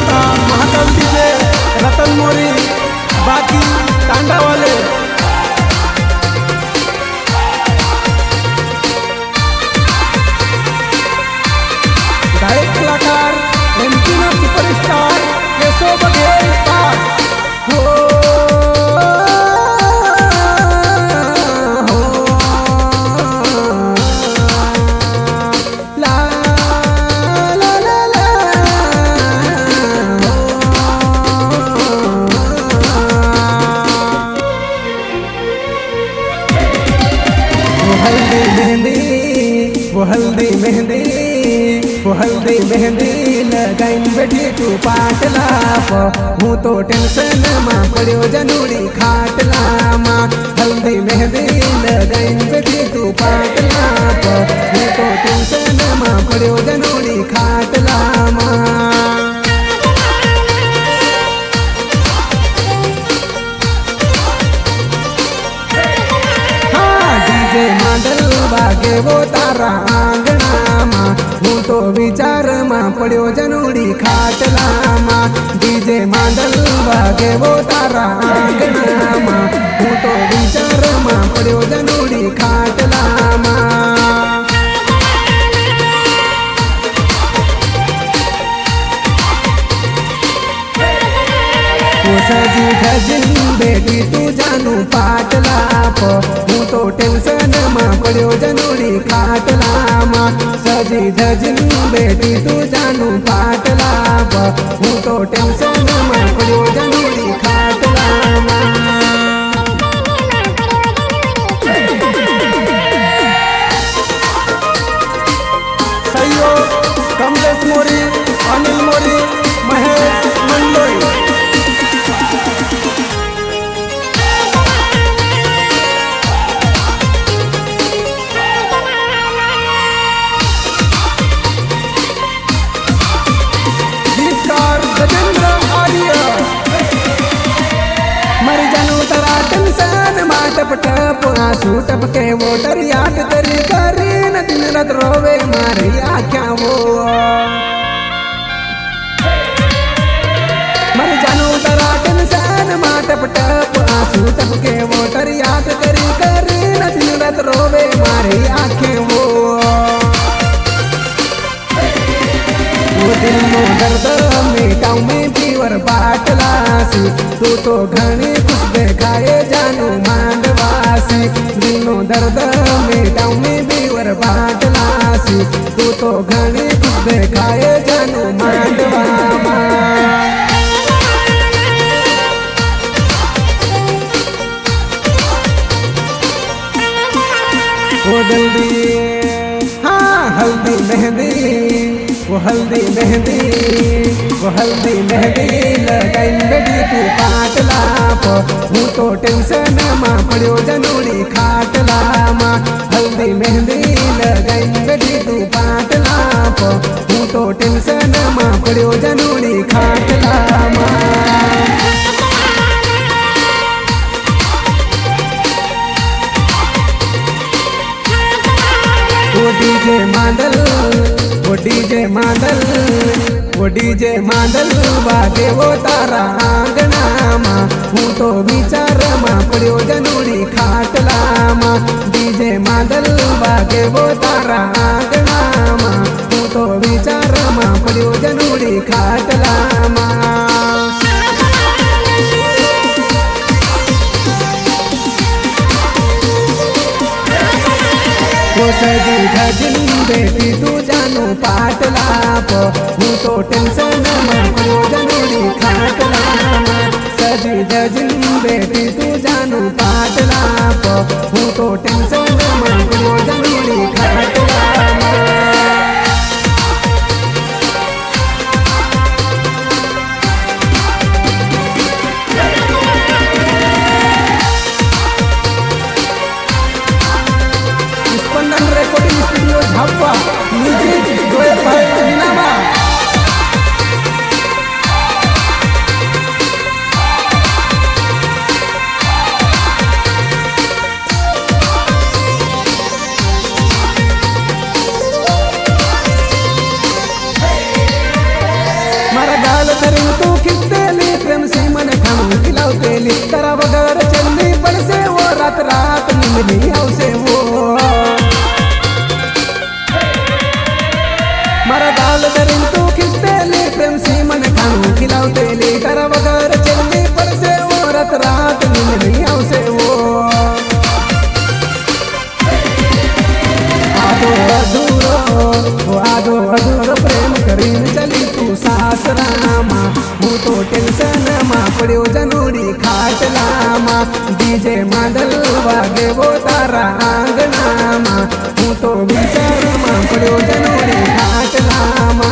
होता महाकाल डीजे, रतन मोरी, बाकी टांडा वाले। गायक कलाकार एमपीना सुपरस्टार केशव बघेल पाठ हो। वो हल्दी मेहंदी, वो हल्दी मेहंदी लगाइन बैठी तू पाटला हूँ तो टेंशन माँ पड़ो जनूड़ी खाटला माँ। हल्दी मेहंदी लगाइन बैठी तू पाटला हूँ तो टेंशन माँ पड़ो जनूड़ी खाटला माँ। डीजे मांडल वागे वो तारा आंगणा माँ हूँ तो विचार माँ पड़ो जनूड़ी खाटला माँ। डीजे मांडल वागे वो तारा आंगणा माँ हूँ तो विचार माँ पड़ो जनूड़ी खाटला माँ। सजी धजिन बेटी तू जानू पाटला हूँ तो टेंशन माँ पड़ो जनूड़ी खाटला माँ। सजी धजिन बेटी तू जानू पाटला हूँ तो टेंशन माँ पड़ो जनूड़ी खाटला माँ। सहयोग कमलेश मोरी, अनिल मोरी, महेश मंडोई। मर जानू तरा टेंशन माँ टप टप आंसू टपके वो डर याद तेरी करी न दिन रात रोवे मारी आँखें वो। मर जानू तरा टेंशन माँ टप टप आंसू टपके वो डर याद तेरी करी न दिन रात रोवे मारी आँखें वो। दिल नो दर्द मिटाऊ में पीवर बाटलासी तू तो घनी कुछ देखाए जानू मांडवासी। दिल नो दर्द मिटाऊ में पीवर बाटलासी तू तो घनी कुछ देखाए जानू मांडवा वो जल्दी हाँ हल्दी मेहंदी, वो हल्दी मेहंदी, वो हल्दी मेहंदी लगाइन बैठी तू पाटला हूँ तो टेंशन माँ पड़ो जनूड़ी खाटला माँ। हल्दी मेहंदी लगाइन बैठी तू पाटला हूँ तो टेंशन माँ पड़ो जनूड़ी खाटला माँ। वो डीजे मांडल, वो डीजे मांडल, वो डीजे मांडल वागे वो तारा आंगणा माँ हूँ तो विचार माँ पड़ो जनूड़ी खाटला माँ। डीजे मांडल वागे वो तारा आंगणा माँ हूँ तो विचार माँ पड़ो जनूड़ी खाटला माँ। वो सजी धजिन बेटी तू जानू पाटला हूँ तो टेंशन माँ पड़ो जनूड़ी खाटला माँ। सजी धजिन बेटी तू जानू पाटला हूँ तो टेंशन माँ पड़ो जनूड़ी खाटला माँ। रिकॉर्डिंग स्टूडियो झापवा म्यूजिक गोयल भाई नीनामा। मिलनी आवसे वो मारा गाल धरीन तू खिचतेली प्रेम सी मन खाणू खिलावतेली कर वगर चलनी पडसे ओरत रात मिलनी आवसे वो आदो अधूरो प्रेम करीन चली तू सासरामा हूँ तो टेंशन मा पड्यो जनोड़ी खाटलामा डीजे मांडल वागे वो तारा आंगणामा हूँ तो विचार मा पड्यो जनोड़ी खाटलामा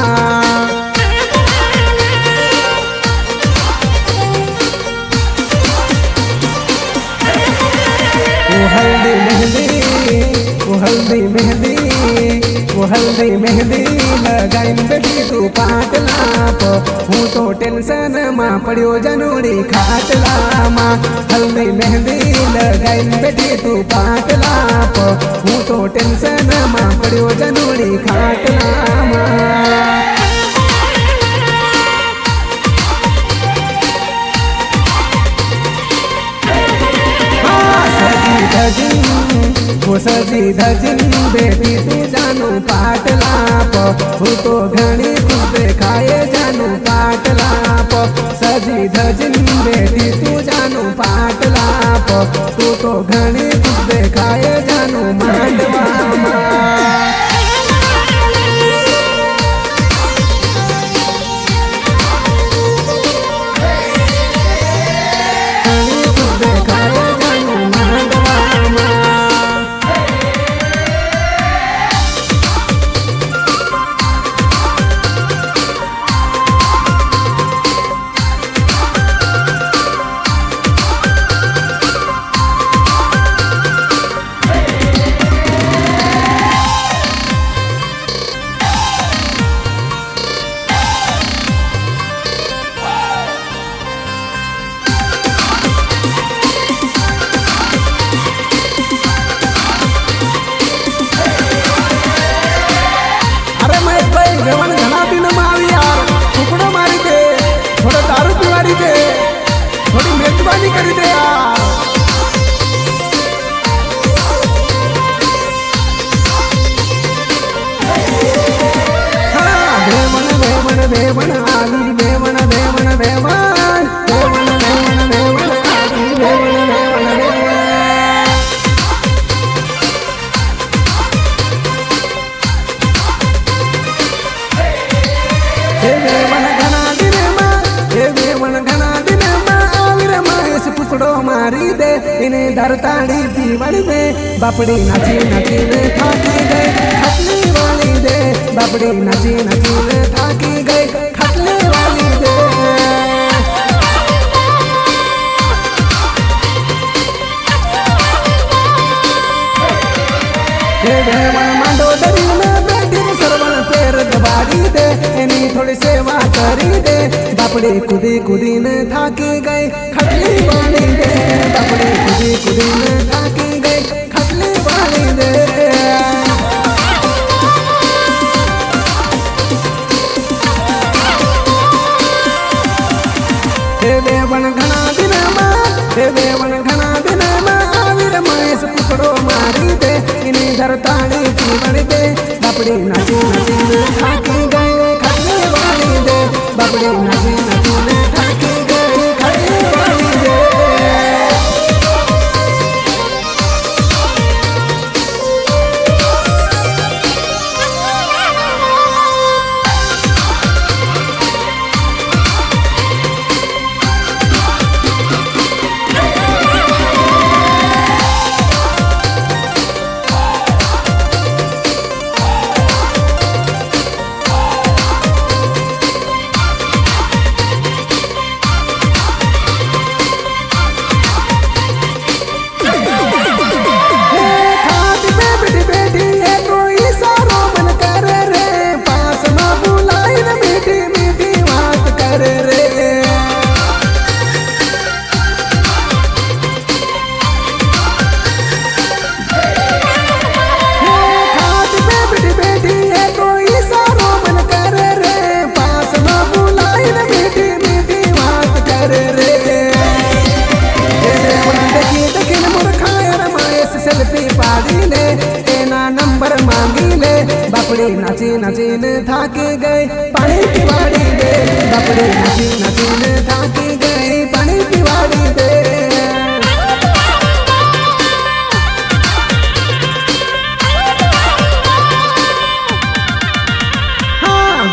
हल्दी मेहंदी वो हल्दी मेहंदी लगाइन बेटी तू पाटलाप हूँ तो टेंशन मा पड्यो जनोड़ी खाटलामा हल्दी मेहंदी लगाइन बेटी तू पाटलाप हूँ तो टेंशन मा पड्यो जनोड़ी खाटलामा वो सजी धजिन बेटी तू जानू पाटलाप हूँ तो घनी खुश देखाए जानू पाटलाप सजी धजिन बेटी तू जानू पाटलाप तू तो घनी खुश देखाए जानू मांडवामा जेवण घना दिन मावी यार टुकड़ो मारी दे थोड़ा दारू पिवारी दे थोड़ी मेजबानी करी दे यार हाँ देवन देवन देवन आली देवन देवन देवन देवन देवन देवन आली देवन देवन देवन टुकड़ो मारी दे इन्हें धरताड़ी पीवड़ी दे बापड़ी नाची नाची ने थाकी गई खटली वाली दे बापड़ी नाची नाची ने थाकी गई खटली वाली दे देवन मांडो दरी में बेटी सरवन पैर दबारी दे इन्हीं थोड़ी सेवा करी दे बापड़ी कुदी कुदी ने थाकी गई खटली वाली दे बापड़ी कुदी कुदी ने थाकी गई खटली वाली दे देवन घना दिन देवन घना दिन आविर महेश टुकड़ो मारी दे इन्हीं धरताड़ी पीवड़ी दे बापड़ी नाची नाची ने थाकी गई खटली वाली दे बापड़ी नाची नाची ने थाकी गई खटली वाली दे बापड़े नाची नाचीन थाकी गए पानी पिवाड़ी दे बापड़े नाची नाचीन थाकी गए पानी पिवाड़ी दे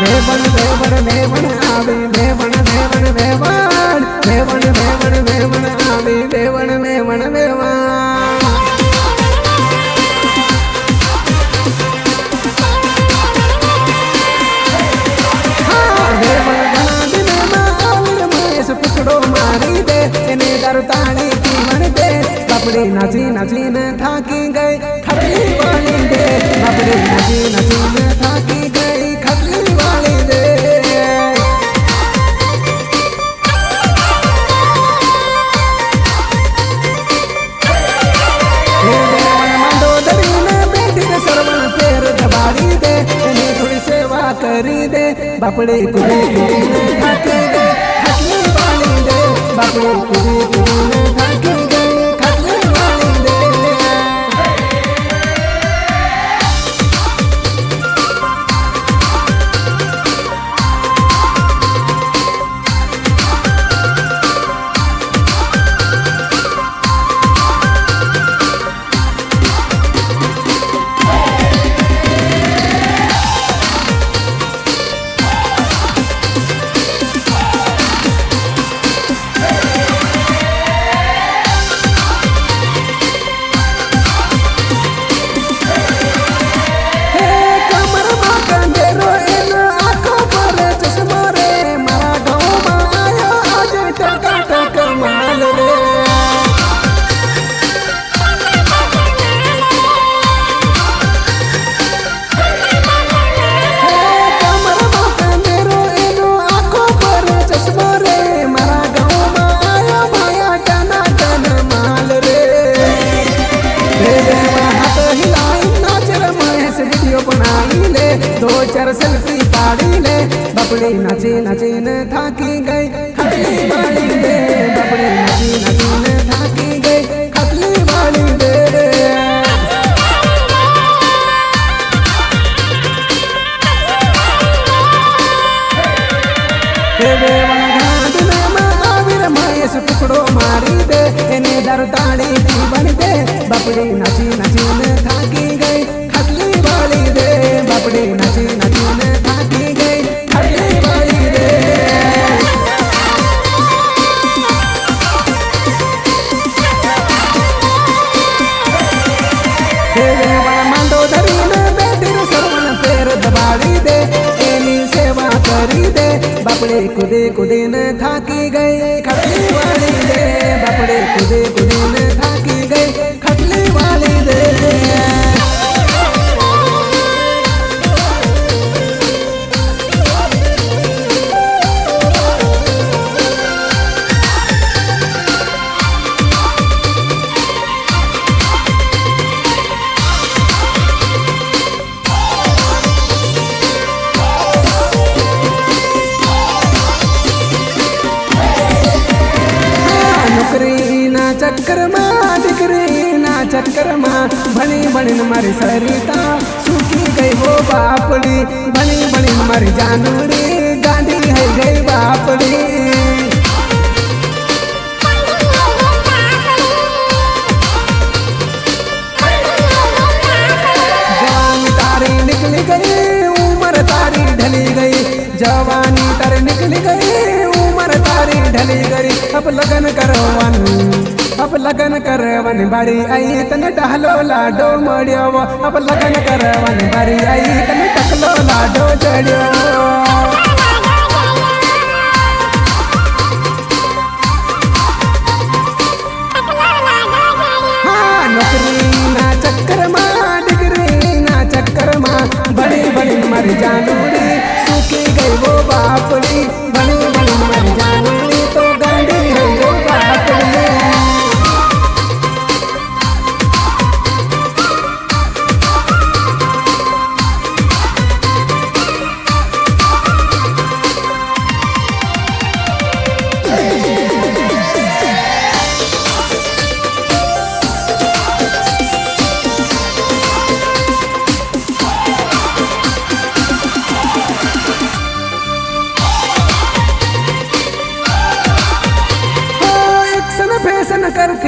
वेवण वेवण वेवण आवे वेवण वेवण वेवण वेवण वेवण वेवण आवे वेवण वेवण वेवण टुकड़ो मारी दे इन्हें दरताली पीवन दे बापड़े नाची नाचीन थाकी गए खटली वाली दे बापड़े नाची नाचीन थाकी गई खटली वाली दे मंडोदरी में बेटी ने सरवण पैर दबाड़ी दे इन्हें थोड़ी सेवा करी दे बापड़े कुड़ी कुड़ी थाकी गए खटली वाली दे बापड़े कुड़ी कुड़ी थाकी गई खटली वाली दे दो चार सेल्फी पाड़ी ले बापड़ी नाची नाचीन थाकी गई खटली वाली दे बापड़ी नाची नाचीन थाकी गई खटली वाली दे टुकड़ो मारी दे इन्हें दरताली पीवन दे बापड़ी नाची नाचीन थाकी गई खटली वाली दे बापड़ी नाची नाचीन थाकी गई खटली वाली दे मंडोदरी में बेटी ने सरवण पैर दबाड़ी दे एनी सेवा करी दे बापड़े कुदे कुदे न थाकी गई खटली वाली दे बापड़े कुदे कुदे न थाकी गई खटली वाली दे चक्कर में डिग्री ना चक्कर में बनी बनी मारी सरिता सूखी गई वो बापड़ी बनी बनी मारी जानूरी गांधी है गई बापड़ी जवानी तारी निकली गई उम्र तारी ढली गई जवानी तारी निकली गई उम्र तारी ढली गई अब लगन करवन बारी आई तने टहलो लाडो मड़ियो अब लगन करवन बारी आई तने टकलो लाडो चढ़ियो हाँ नौकरी ना चक्कर में डिग्री ना चक्कर में बड़ी बड़ी मर जानूरी सूखी गई वो बापड़ी बड़ी बड़ी मर जानूरी तो गांधी है वो बापड़ी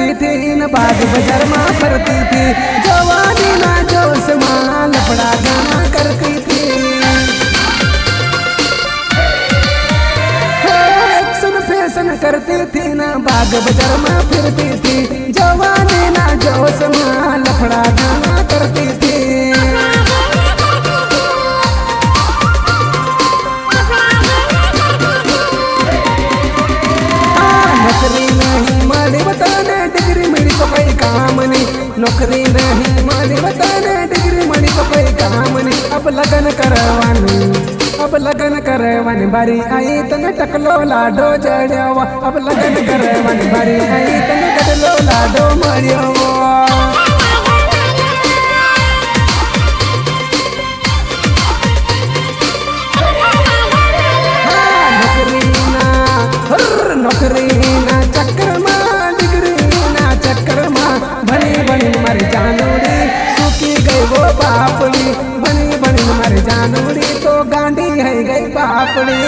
करती थी न बाग बाजार में फरती थी, जवानी ना जोश में लफड़ा गाना करती थी। एक्शन फैशन करती थी न बाग बाजार में फिरती थी, जवानी ना जोश में लफड़ा गाना करती थी। नौकरी नहीं मारी बताने डिग्री मिली तो कोई काम नहीं, नौकरी नहीं मारी बताने डिग्री मिली तो कोई काम नहीं। अब लगन करवानी, अब लगन करवानी बारी आई तने टकलो लाडो जड़ियावा, अब लगन करवानी बारी आई तने टकलो लाडो मरियावा। नौकरी ना चक्कर में डिग्री ना चक्कर में बनी बनी मर जानूरी, सूखी गई वो पापड़ी, बनी बनी मर जानूरी तो गांडी है गई पापड़ी।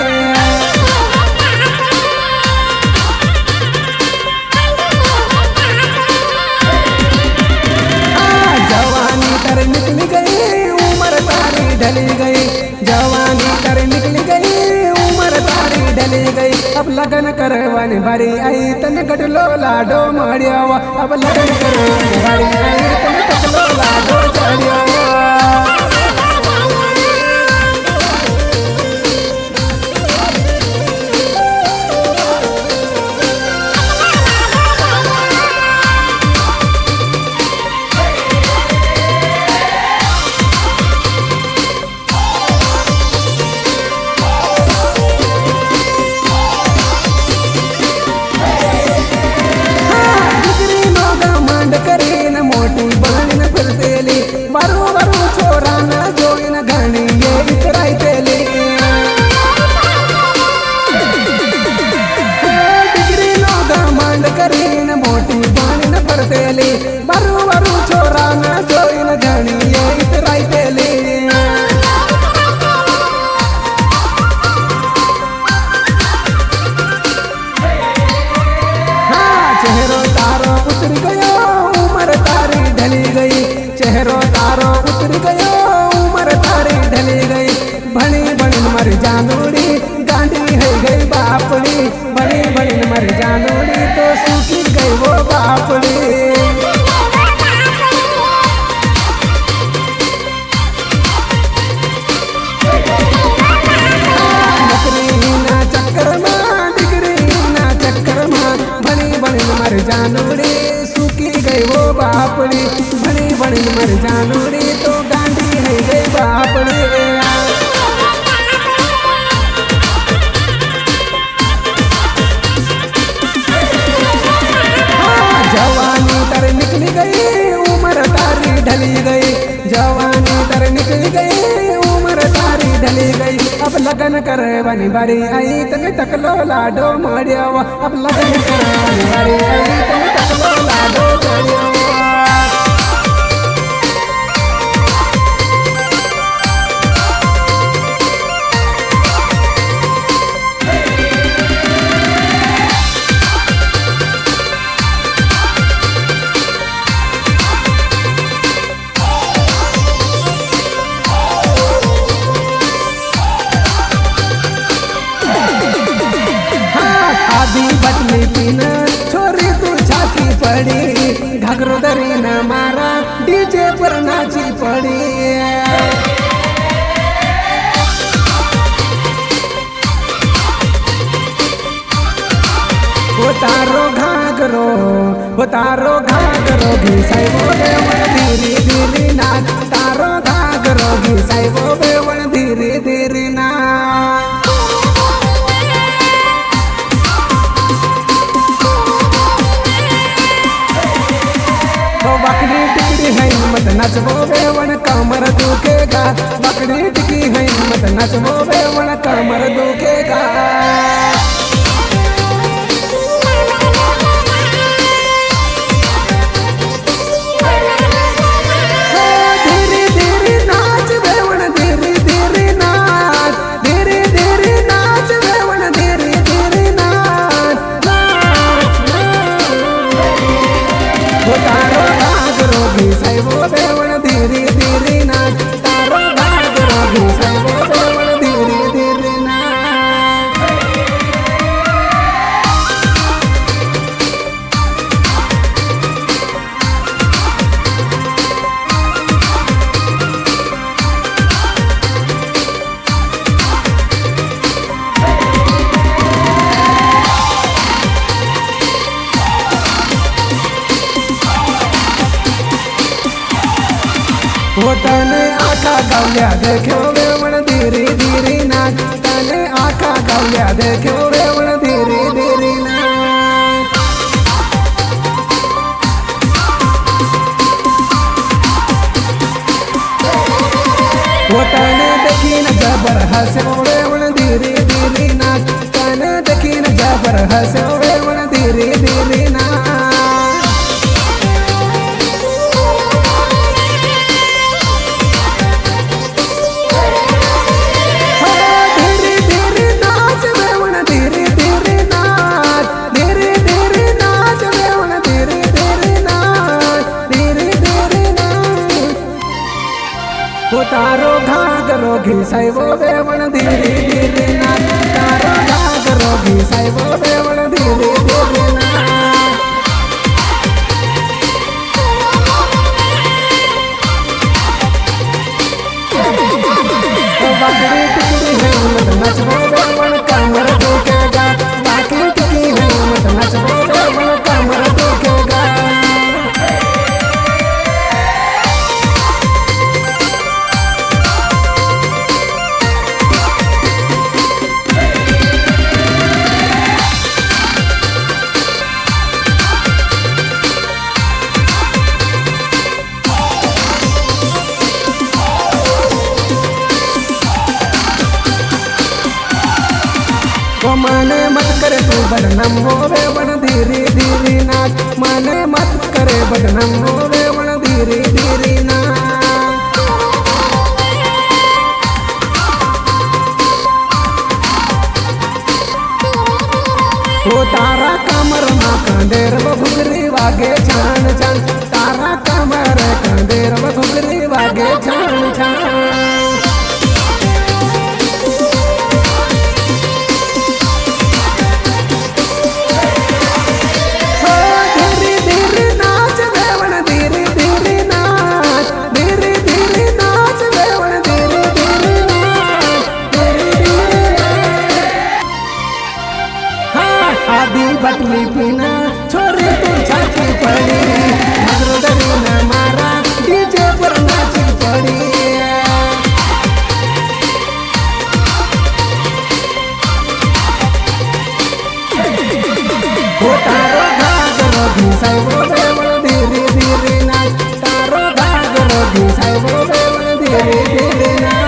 जवानी तर निकल गई उम्र तारी ढली गई, जवानी तर निकल गई उम्र तारी ढली गई। अब लगन करवानी बारी आई तने गडलो लाडो मड़ियावा, अब लगन करवानी बारी आई तने गडलो लाडो चढ़ियावा। चेहरो तारो उतर गयो उम्र तारी ढली गई, बनी बनी मर जानूरी गांडी है गई बापड़ी, बनी बनी मर जानूरी तो सूखी गई वो बापड़ी। नौकरी ना चक्कर में डिग्री ना चक्कर में बनी बनी मर जानूरी, सूखी गई वो बापड़ी, बनी बनी मर जानूरी तो गांडी है गई बापड़ी। जवानी तर निकल गई उम्र तारी ढली गई, जवानी तर निकल गई उम्र तारी ढली गई। अब लगन करवानी बारी आई तने टकलो लाडो मड़ियावा, अब लगन करवानी बारी आई तने टकलो लाडो चढ़ियावा। बटली पीन छोरी तू छाती पड़ी, घाघरो दरी न मारा डीजे पर नाची पड़ी। वो तारो घाघरो घिसाई वो बेवण धीरे धीरे नाच, तारो घाघरो घिसाई वो बेवण धीरे धीरे नाच। बकरी टिकड़ी है मत नचबो बेवण कमर दुखेगा, बकरी टिकी है मत नचबो बेवण कमर दुखेगा। धीरे धीरे नाच बेवण धीरे धीरे नाच, धीरे धीरे नाच बेवण धीरे धीरे नाच। बेवण धीरे धीरे नाच तारो घाघरो घिसायो बेवण धीरे धीरे नाच। वो तने आखा गावल्या देखो बेवण धीरे धीरे नाच तने आखा गावल्या देखो बेवण धीरे धीरे नाच। वो तने देखी न जबर हंसो बेवण धीरे धीरे नाच तने देखी न जबर हंसो बेवण धीरे धीरे नाच। तारो घाघरो घिसायो बेवण धीरे धीरे नाच तारो घाघरो घिसायो बेवण धीरे धीरे नाच। बाकड़ी टिकड़ी है मत नचबो बेवण कमर दुखेगा बाकड़ी टिकड़ी है मत नचबो बेवण कमर दुखेगा। वो माने मत करे तू बदनाम हो बेवण धीरे धीरे नाच माने मत करे बदनाम हो बेवण धीरे धीरे नाच। वो तारा कमर मा कांदेर घुगरी वागे छान छान तारा कमर कांदेर घुगरी वागे छान छान। आदि बटली पीना छोरी तू छाती पड़ी भद्र दरी न मारा डीजे पर नाची पड़ी। वो तारो घाघरो घिसायो बेवण धीरे धीरे नाच तारो घाघरो घिसायो बेवण धीरे धीरे नाच।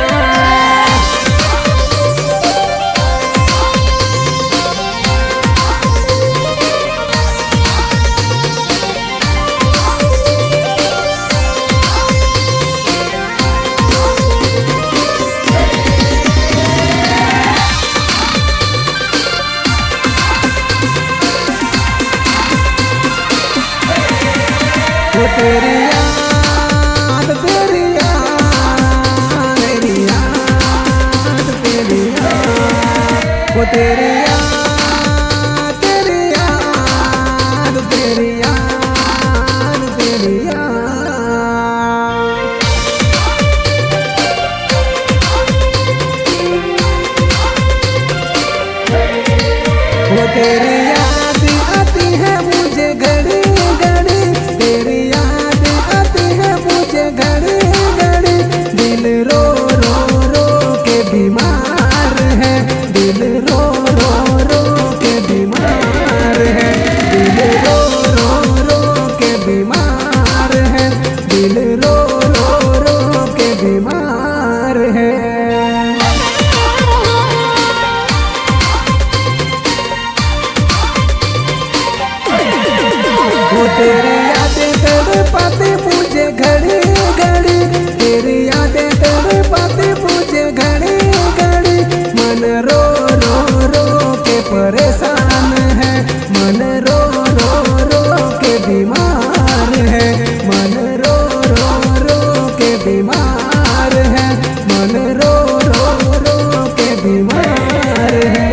वो तेरी याद तेरी याद तेरी याद तेरी याद वो तेरी याद तेरी याद तेरी याद तेरी याद। वो तेरी याद आती है मुझे घड़ी घड़ी तेरी याद आती है मुझे घड़ी घड़ी दिल रो रो रो के बीमार है दिल रो रो रो के बीमार है दिल रो रो रो के बीमार है दिल रो रो रो के बीमार है। वो तेरी यादें तड़पाती मुझे घड़ी घड़ी बीमार है, मन रो रो रो के बीमार है।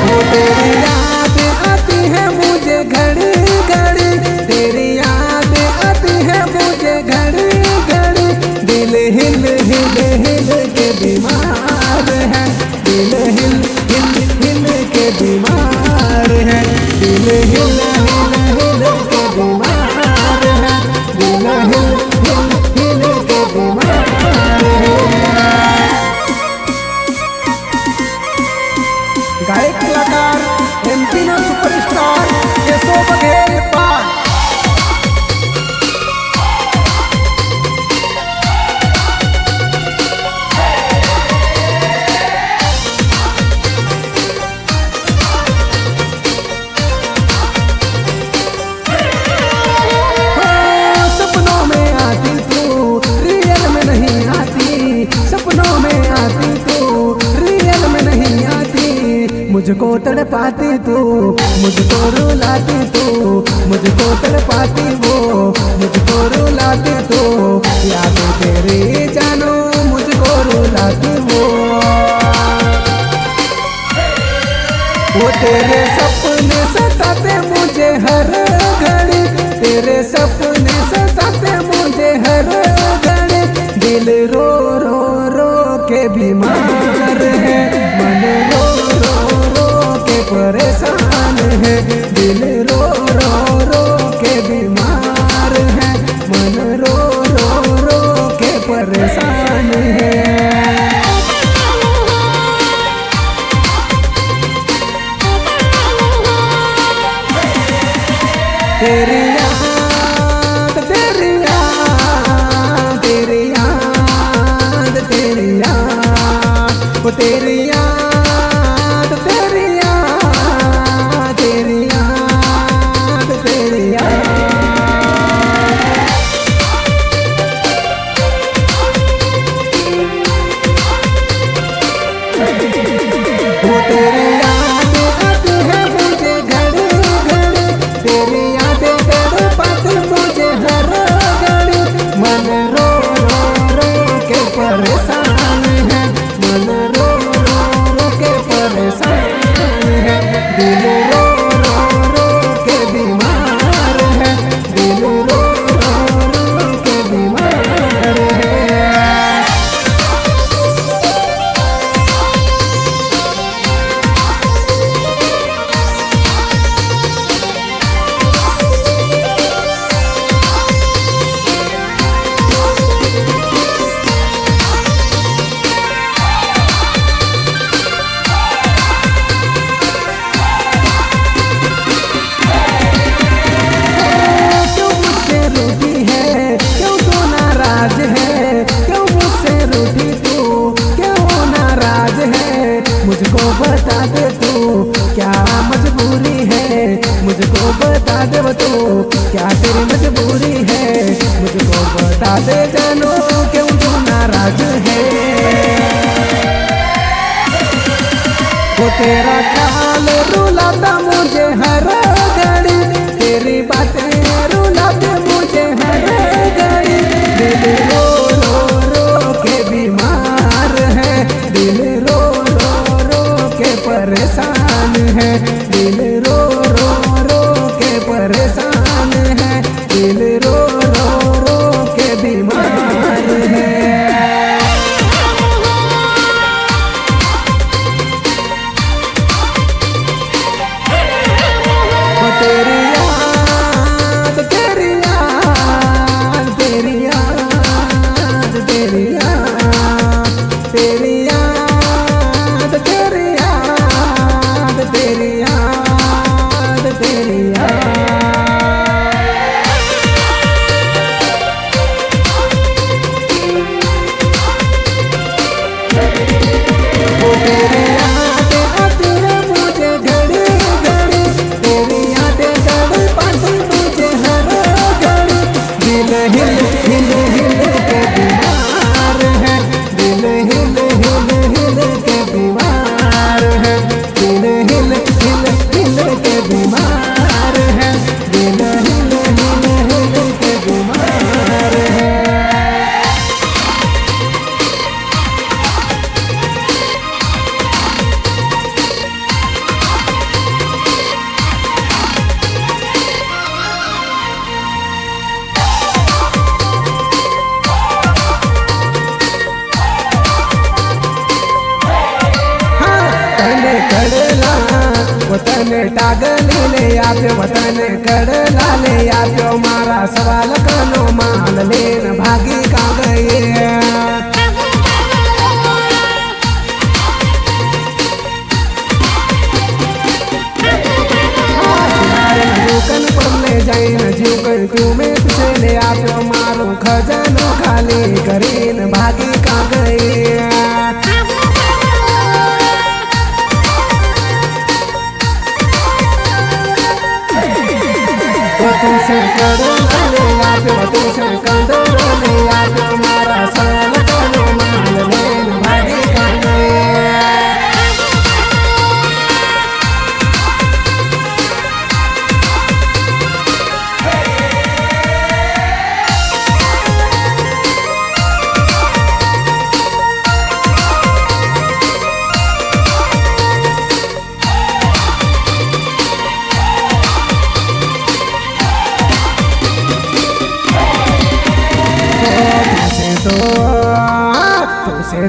वो तेरी याद आती है मुझे घड़ी घड़ी, तेरी याद आती है मुझे घड़ी घड़ी, दिल हिल हिल हिल के बीमार है, दिल हिल हिल हिल के बीमार है, दिल हिल हिल हिल के बीमार है, दिल हिल हिल हिल के बीमार है। गायक कलाकार एमपी ना सुपरस्टार केशव बघेल पान। सपनों में आती तू रियल में नहीं आती, सपनों में आती तू रियल में नहीं आती, मुझको तड़पाती तू, मुझको रुलाती तू, मुझको तड़पाती वो, मुझको रुलाती तू, याद तेरी जानो मुझको रुलाती वो तेरे सपने सताते मुझे हर घड़ी, तेरे सपने सताते मुझे हर घड़ी, दिल रो रो रो के बीमार है, मन रो रो रो के परेशान है, दिल रो रो रो के बीमार है, मन रो रो रो के परेशान है। तेरी याद तेरी याद तेरी याद तेरी याद, वो तेरी याद तेरी याद तेरी याद तेरी याद, वो तेरी याद आती है मुझे घड़ी घड़ी, तेरी मुझे हर घड़ी, मन रो रो रो के परेशान है, मन रो रो रो के परेशान है, दिल रो रो रो के बीमार है, दिल रो रो रो के बीमार है। मुझको बता दे तू क्या मजबूरी है, मुझको बता दे तू क्या तेरी मजबूरी है, मुझको बता दे जानो क्यों तू नाराज है। वो तेरा ख्याल रुलाता मुझे हर घड़ी, तेरी बातें रुलाते मुझे हर घड़ी, दिल रो रो रो के बीमार है, दिल रो परेशान है, दिल रो रो रो के परेशान है, दिल रो रो रो के बीमार है। तेरी याद तेरी याद तेरी याद तेरी याद तेरी याद तेरी याद तेरी याद तेरी याद। तने टागली ले आप्यो तने कड़ला ले आप्यो मारा सवाल कनो माल लेन भागी का गए कन पड़ने जाए न जीव कर क्यों में तुझे ले आप्यो मारो खजानो खाली करीन भागी का गए तुझसे कड़ला ले आप्यो तुझसे कंदरो ले आप्यो मारा सवाल कनो माल लेन भागी का गए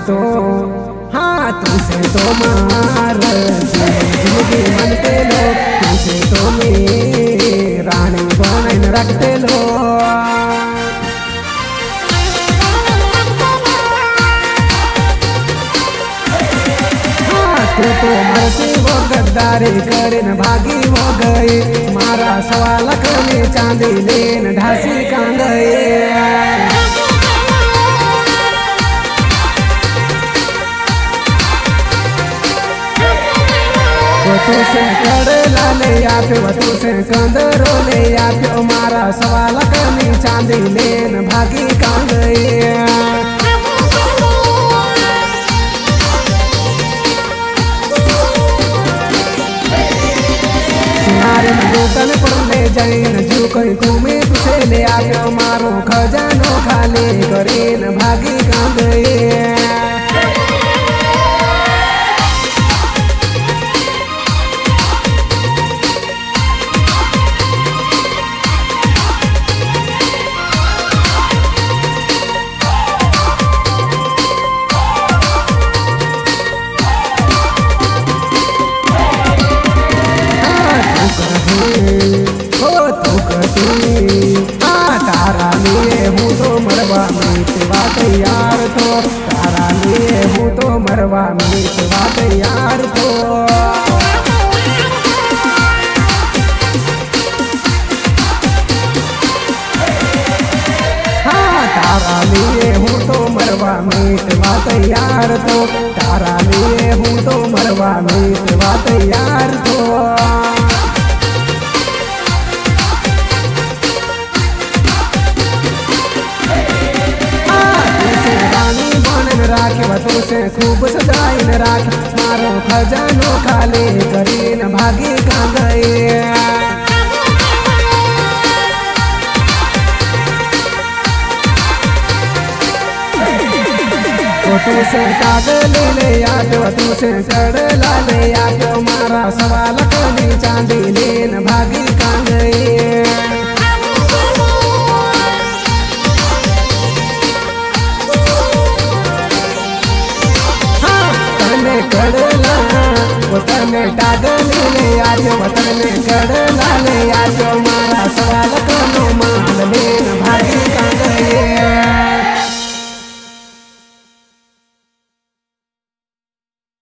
तो हाँ तुझसे तो मार जिंदगी मनते लो तुझसे तो मैं रानी बनाइन रखते लो हाँ तू तो मरसी वो गद्दारी करीन भागी हो गई मारा सवाल करने चांदी लेन ढासी का गए तुझसे कड़ला ले आप्यो तुझसे कंदरो ले आप्यो मारा सवाल करनी चांदी लेन भागी का गए सुनारे दुकान पर ले जाए न जीव कहीं घूमे तुझे ले आप्यो मारो खजानो खाली करीन भागी का गए तारा लिए हूँ तो मरवा मिटवा तैयार तो तारा लिए हूँ तो मरवा मिटवा तैयार तो हाँ तारा लिए हूँ तो मरवा मिटवा तैयार तो तारा लिए हूँ तो मरवा मिटवा तैयार तो राखे तुझसे खूब सजाइन राख मारो खजानो खाली करीन भागी का गए तुझसे कागली ले आप्यो तुझसे कड़ला ले आप्यो मारा सवाल करनी चांदी लेन भागी का गए कड़ला तने टागली ले आप्यो तने कड़ला ले